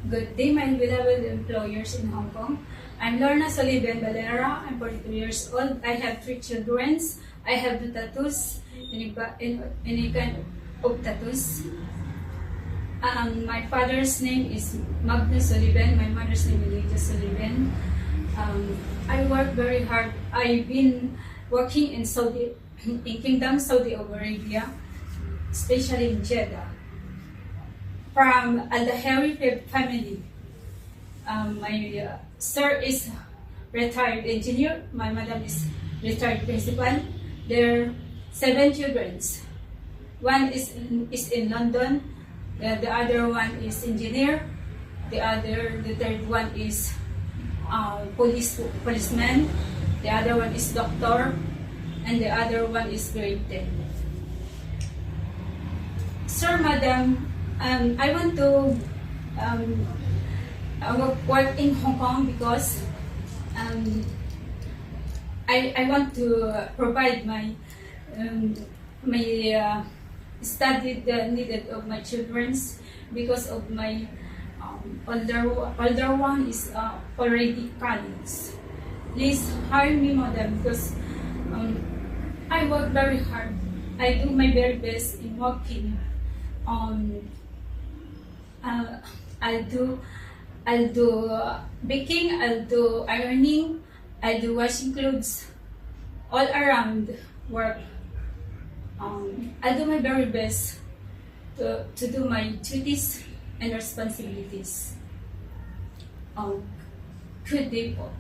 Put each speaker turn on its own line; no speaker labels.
Good day, my beloved employers in Hong Kong. I'm Lorna Soliven Valera. I'm 42 years old. I have 3 children. I have 2 tattoos, any kind of tattoos. My father's name is Magnus Soliven. My mother's name is Lydia Soliven. I work very hard. I've been working in Kingdom Saudi Arabia, especially in Jeddah. From Al-Dahari family. My sir is retired engineer. My madam is retired principal. There are 7 children. One is in London. The other one is engineer. The third one is policeman. The other one is doctor, and the other one is grade 10. Sir, madam, I want to work in Hong Kong because I want to provide my study needed of my children, because of my older one is already college. Please hire me, madam, because I work very hard. I do my very best in working. I'll do baking, I'll do ironing, I'll do washing clothes, all around work. I'll do my very best to do my duties and responsibilities. Good day po.